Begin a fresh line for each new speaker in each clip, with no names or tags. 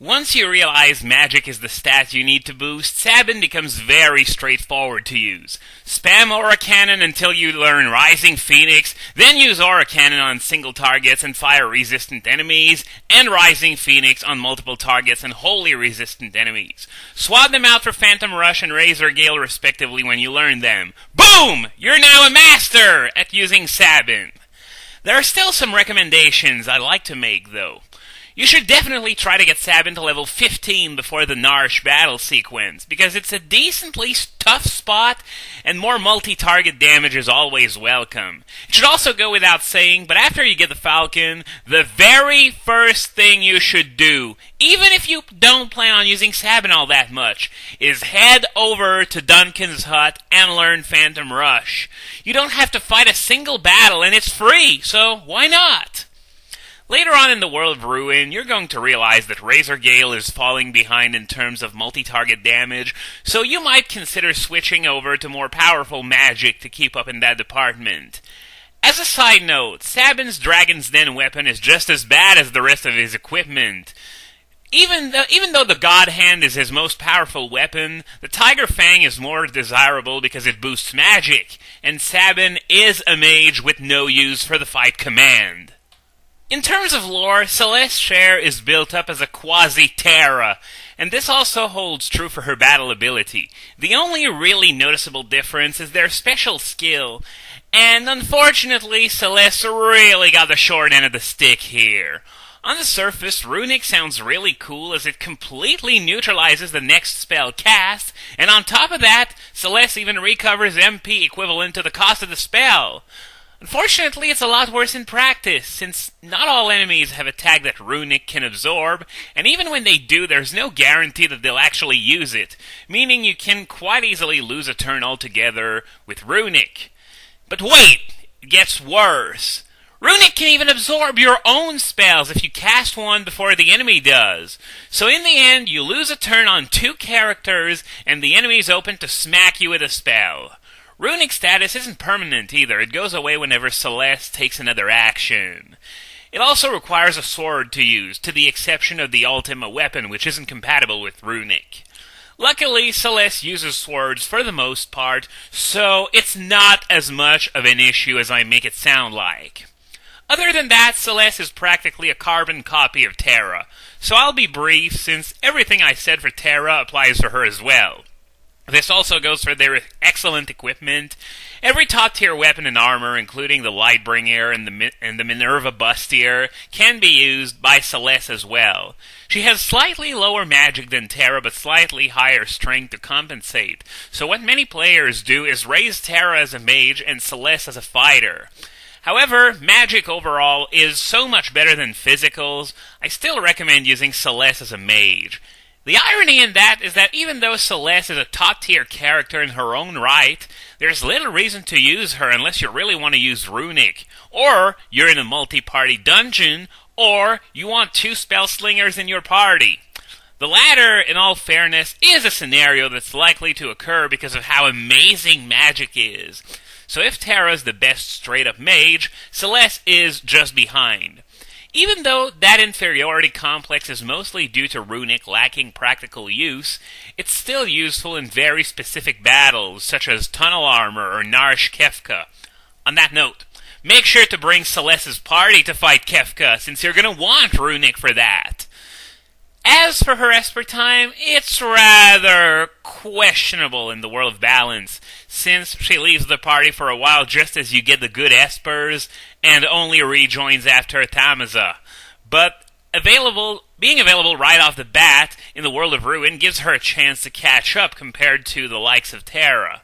Once you realize magic is the stat you need to boost, Sabin becomes very straightforward to use. Spam Aura Cannon until you learn Rising Phoenix, then use Aura Cannon on single targets and fire-resistant enemies, and Rising Phoenix on multiple targets and wholly resistant enemies. Swap them out for Phantom Rush and Razor Gale respectively when you learn them. Boom! You're now a master at using Sabin. There are still some recommendations I'd like to make, though. You should definitely try to get Sabin to level 15 before the Narshe battle sequence, because it's a decently tough spot, and more multi-target damage is always welcome. It should also go without saying, but after you get the Falcon, the very first thing you should do, even if you don't plan on using Sabin all that much, is head over to Duncan's hut and learn Phantom Rush. You don't have to fight a single battle, and it's free, so why not? Later on in the World of Ruin, you're going to realize that Razor Gale is falling behind in terms of multi-target damage, so you might consider switching over to more powerful magic to keep up in that department. As a side note, Sabin's Dragon's Den weapon is just as bad as the rest of his equipment. Even though the God Hand is his most powerful weapon, the Tiger Fang is more desirable because it boosts magic, and Sabin is a mage with no use for the fight command. In terms of lore, Celeste's share is built up as a quasi-Terra, and this also holds true for her battle ability. The only really noticeable difference is their special skill, and unfortunately, Celeste really got the short end of the stick here. On the surface, Runic sounds really cool as it completely neutralizes the next spell cast, and on top of that, Celeste even recovers MP equivalent to the cost of the spell. Unfortunately, it's a lot worse in practice, since not all enemies have a tag that Runic can absorb, and even when they do, there's no guarantee that they'll actually use it, meaning you can quite easily lose a turn altogether with Runic. But wait! It gets worse! Runic can even absorb your own spells if you cast one before the enemy does. So in the end, you lose a turn on 2 characters, and the enemy's open to smack you with a spell. Runic status isn't permanent either. It goes away whenever Celeste takes another action. It also requires a sword to use, to the exception of the Ultima weapon, which isn't compatible with Runic. Luckily, Celeste uses swords for the most part, so it's not as much of an issue as I make it sound like. Other than that, Celeste is practically a carbon copy of Terra, so I'll be brief since everything I said for Terra applies to her as well. This also goes for their excellent equipment. Every top-tier weapon and armor, including the Lightbringer and the Minerva Bustier, can be used by Celeste as well. She has slightly lower magic than Terra, but slightly higher strength to compensate. So what many players do is raise Terra as a mage and Celeste as a fighter. However, magic overall is so much better than physicals, I still recommend using Celeste as a mage. The irony in that is that even though Celeste is a top-tier character in her own right, there's little reason to use her unless you really want to use Runic, or you're in a multi-party dungeon, or you want 2 spell slingers in your party. The latter, in all fairness, is a scenario that's likely to occur because of how amazing magic is. So if Terra's the best straight-up mage, Celeste is just behind. Even though that inferiority complex is mostly due to Runic lacking practical use, it's still useful in very specific battles, such as Tunnel Armor or Narshe Kefka. On that note, make sure to bring Celeste's party to fight Kefka, since you're going to want Runic for that. As for her Esper time, it's rather questionable in the World of Balance, since she leaves the party for a while just as you get the good Espers, and only rejoins after Tamaza. But being available right off the bat in the World of Ruin gives her a chance to catch up compared to the likes of Terra.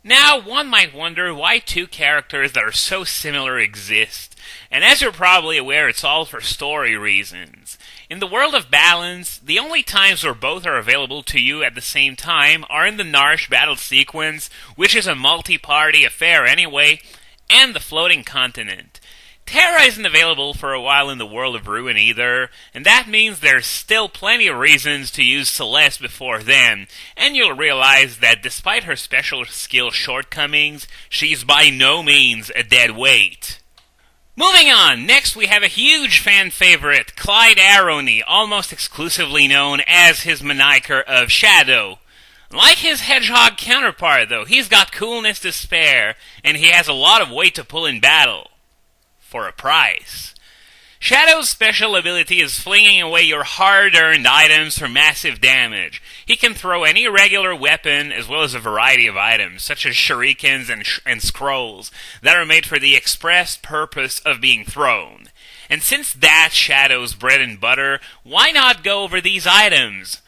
Now, one might wonder why 2 characters that are so similar exist, and as you're probably aware, it's all for story reasons. In the World of Balance, the only times where both are available to you at the same time are in the Narshe battle sequence, which is a multi-party affair anyway, and the Floating Continent. Terra isn't available for a while in the World of Ruin either, and that means there's still plenty of reasons to use Celeste before then, and you'll realize that despite her special skill shortcomings, she's by no means a dead weight. Moving on, next we have a huge fan favorite, Clyde Aroni, almost exclusively known as his moniker of Shadow. Like his hedgehog counterpart, though, he's got coolness to spare, and he has a lot of weight to pull in battle. For a price. Shadow's special ability is flinging away your hard-earned items for massive damage. He can throw any regular weapon as well as a variety of items, such as shurikens and scrolls, that are made for the express purpose of being thrown. And since that's Shadow's bread and butter, why not go over these items?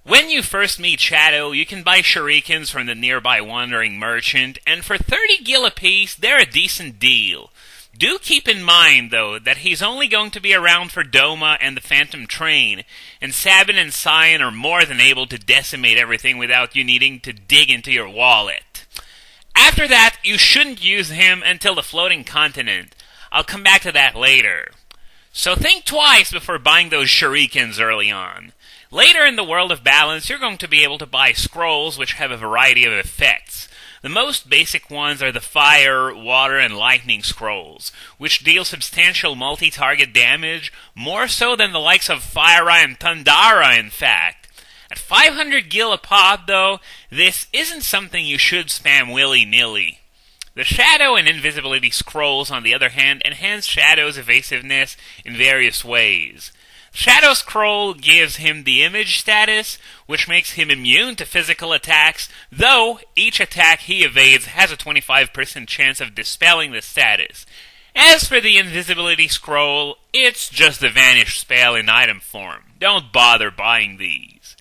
When you first meet Shadow, you can buy shurikens from the nearby wandering merchant, and for 30 gil apiece, they're a decent deal. Do keep in mind, though, that he's only going to be around for Doma and the Phantom Train, and Sabin and Cyan are more than able to decimate everything without you needing to dig into your wallet. After that, you shouldn't use him until the Floating Continent. I'll come back to that later. So think twice before buying those shurikens early on. Later in the World of Balance, you're going to be able to buy scrolls which have a variety of effects. The most basic ones are the fire, water, and lightning scrolls, which deal substantial multi-target damage, more so than the likes of Fire-Eye and Thundara, in fact. At 500 gil a pop, though, this isn't something you should spam willy-nilly. The Shadow and Invisibility scrolls, on the other hand, enhance Shadow's evasiveness in various ways. Shadow Scroll gives him the image status, which makes him immune to physical attacks, though each attack he evades has a 25% chance of dispelling the status. As for the Invisibility Scroll, it's just the Vanish spell in item form. Don't bother buying these.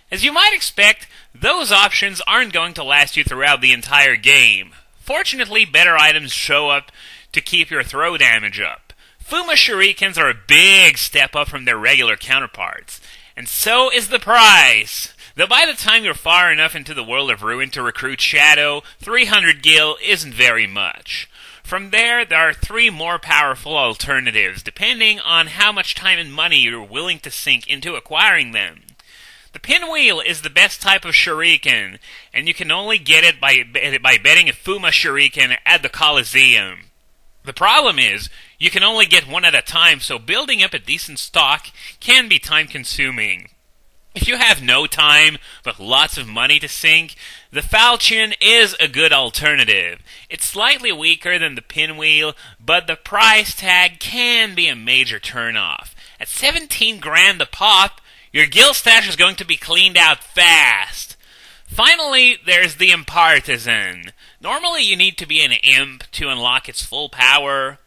As you might expect, those options aren't going to last you throughout the entire game. Fortunately, better items show up to keep your throw damage up. Fuma Shurikens are a big step up from their regular counterparts, and so is the price. Though by the time you're far enough into the World of Ruin to recruit Shadow, 300 gil isn't very much. From there are 3 more powerful alternatives, depending on how much time and money you're willing to sink into acquiring them. The Pinwheel is the best type of Shuriken, and you can only get it by betting a Fuma Shuriken at the Coliseum. The problem is, you can only get one at a time, so building up a decent stock can be time-consuming. If you have no time, but lots of money to sink, the Falchion is a good alternative. It's slightly weaker than the Pinwheel, but the price tag can be a major turnoff. At 17 grand a pop, your gil stash is going to be cleaned out fast. Finally, there's the Impartisan. Normally you need to be an imp to unlock its full power,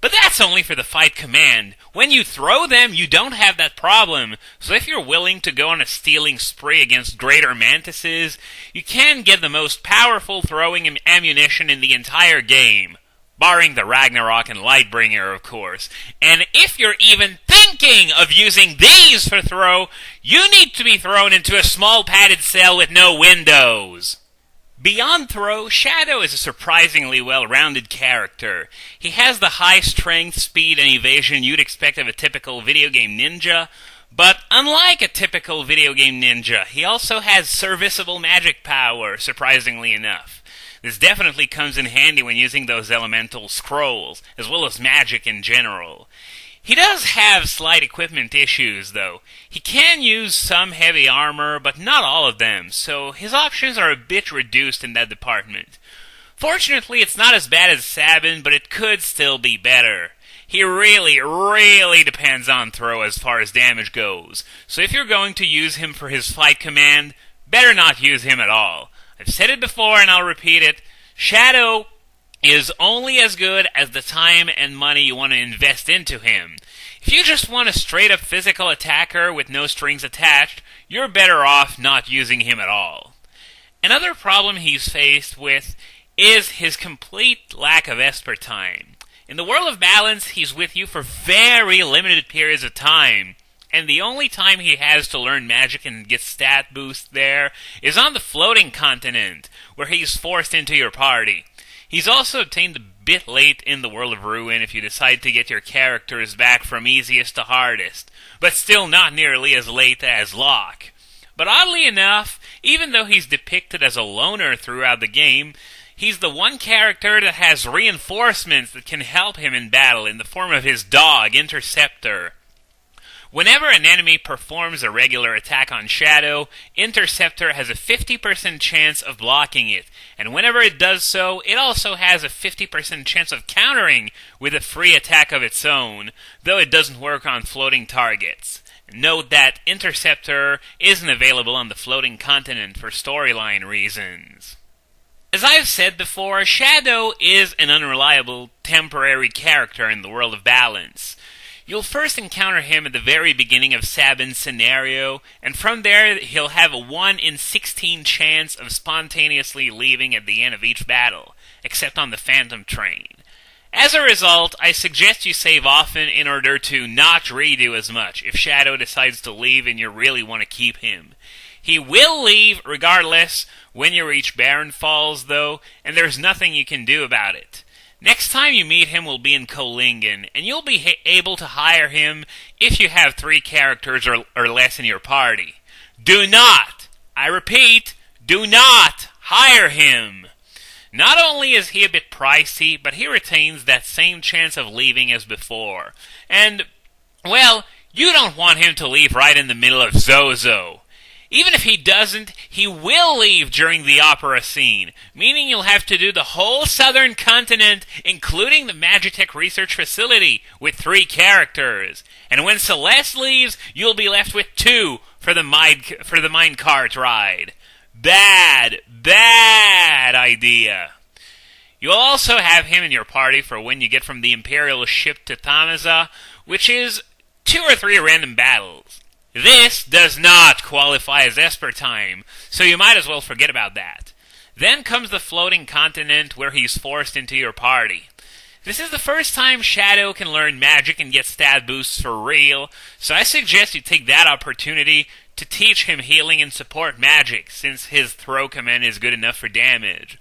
but that's only for the fight command. When you throw them, you don't have that problem, so if you're willing to go on a stealing spree against greater mantises, you can get the most powerful throwing ammunition in the entire game. Barring the Ragnarok and Lightbringer, of course. And if you're even thinking of using these for throw, you need to be thrown into a small padded cell with no windows. Beyond throw, Shadow is a surprisingly well-rounded character. He has the high strength, speed, and evasion you'd expect of a typical video game ninja, but unlike a typical video game ninja, he also has serviceable magic power, surprisingly enough. This definitely comes in handy when using those elemental scrolls, as well as magic in general. He does have slight equipment issues, though. He can use some heavy armor, but not all of them, so his options are a bit reduced in that department. Fortunately, it's not as bad as Sabin, but it could still be better. He really depends on throw as far as damage goes, so if you're going to use him for his fight command, better not use him at all. I've said it before and I'll repeat it, Shadow is only as good as the time and money you want to invest into him. If you just want a straight-up physical attacker with no strings attached, you're better off not using him at all. Another problem he's faced with is his complete lack of Esper time. In the World of Balance, he's with you for very limited periods of time, and the only time he has to learn magic and get stat boost there is on the Floating Continent, where he's forced into your party. He's also obtained a bit late in the World of Ruin if you decide to get your characters back from easiest to hardest, but still not nearly as late as Locke. But oddly enough, even though he's depicted as a loner throughout the game, He's the one character that has reinforcements that can help him in battle in the form of his dog, Interceptor. Whenever an enemy performs a regular attack on Shadow, Interceptor has a 50% chance of blocking it, and whenever it does so, it also has a 50% chance of countering with a free attack of its own, though it doesn't work on floating targets. Note that Interceptor isn't available on the floating continent for storyline reasons. As I've said before, Shadow is an unreliable, temporary character in the world of balance. You'll first encounter him at the very beginning of Sabin's scenario, and from there he'll have a 1 in 16 chance of spontaneously leaving at the end of each battle, except on the Phantom Train. As a result, I suggest you save often in order to not redo as much if Shadow decides to leave and you really want to keep him. He will leave regardless when you reach Barren Falls, though, and there's nothing you can do about it. Next time you meet him will be in Kolingen, and you'll be able to hire him if you have 3 characters or less in your party. Do not, I repeat, do not hire him! Not only is he a bit pricey, but he retains that same chance of leaving as before. And, well, you don't want him to leave right in the middle of Zozo. Even if he doesn't, he will leave during the opera scene, meaning you'll have to do the whole southern continent, including the Magitech research facility, with 3 characters. And when Celeste leaves, you'll be left with 2 for the minecart ride. Bad idea. You'll also have him in your party for when you get from the Imperial ship to Thamaza, which is 2 or 3 random battles. This does not qualify as Esper time, so you might as well forget about that. Then comes the floating continent where he's forced into your party. This is the first time Shadow can learn magic and get stat boosts for real, so I suggest you take that opportunity to teach him healing and support magic, since his throw command is good enough for damage.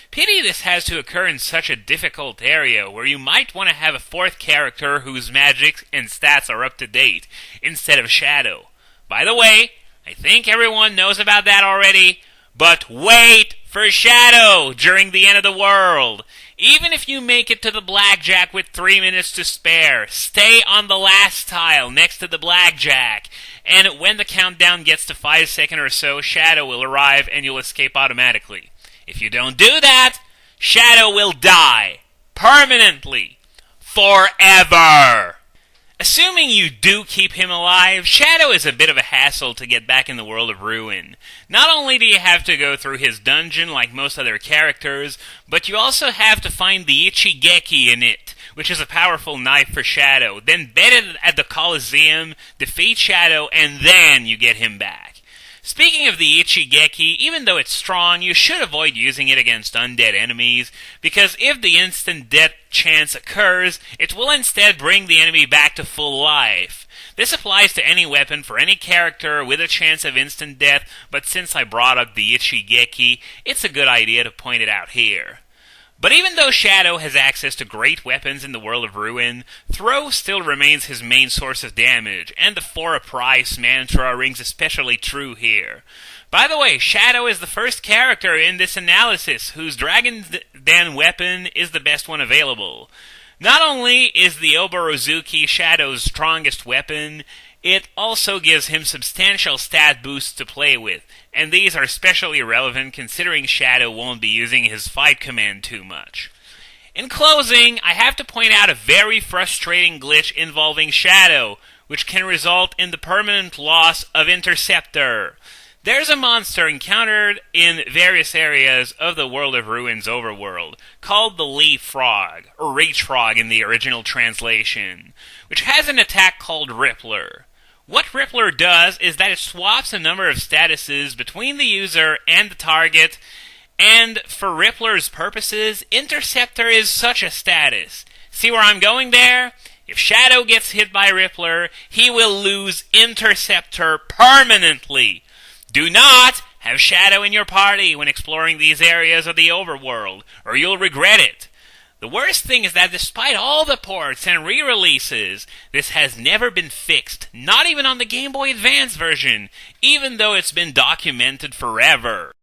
Pity this has to occur in such a difficult area, where you might want to have a 4th character whose magic and stats are up to date, instead of Shadow. By the way, I think everyone knows about that already, but wait for Shadow during the end of the world. Even if you make it to the blackjack with 3 minutes to spare, stay on the last tile next to the blackjack, and when the countdown gets to 5 seconds or so, Shadow will arrive and you'll escape automatically. If you don't do that, Shadow will die. Permanently. Forever. Assuming you do keep him alive, Shadow is a bit of a hassle to get back in the world of Ruin. Not only do you have to go through his dungeon like most other characters, but you also have to find the Ichigeki in it, which is a powerful knife for Shadow, then bet it at the Colosseum, defeat Shadow, and then you get him back. Speaking of the Ichigeki, even though it's strong, you should avoid using it against undead enemies, because if the instant death chance occurs, it will instead bring the enemy back to full life. This applies to any weapon for any character with a chance of instant death, but since I brought up the Ichigeki, it's a good idea to point it out here. But even though Shadow has access to great weapons in the world of Ruin, throw still remains his main source of damage, and the for a price mantra rings especially true here. By the way, Shadow is the first character in this analysis whose Dragon's Den weapon is the best one available. Not only is the Oborozuki Shadow's strongest weapon, it also gives him substantial stat boosts to play with, and these are especially relevant considering Shadow won't be using his fight command too much. In closing, I have to point out a very frustrating glitch involving Shadow, which can result in the permanent loss of Interceptor. There's a monster encountered in various areas of the World of Ruin's overworld, called the Leaf Frog, or Reach Frog in the original translation, which has an attack called Rippler. What Rippler does is that it swaps a number of statuses between the user and the target, and for Rippler's purposes, Interceptor is such a status. See where I'm going there? If Shadow gets hit by Rippler, he will lose Interceptor permanently. Do not have Shadow in your party when exploring these areas of the overworld, or you'll regret it. The worst thing is that despite all the ports and re-releases, this has never been fixed, not even on the Game Boy Advance version, even though it's been documented forever.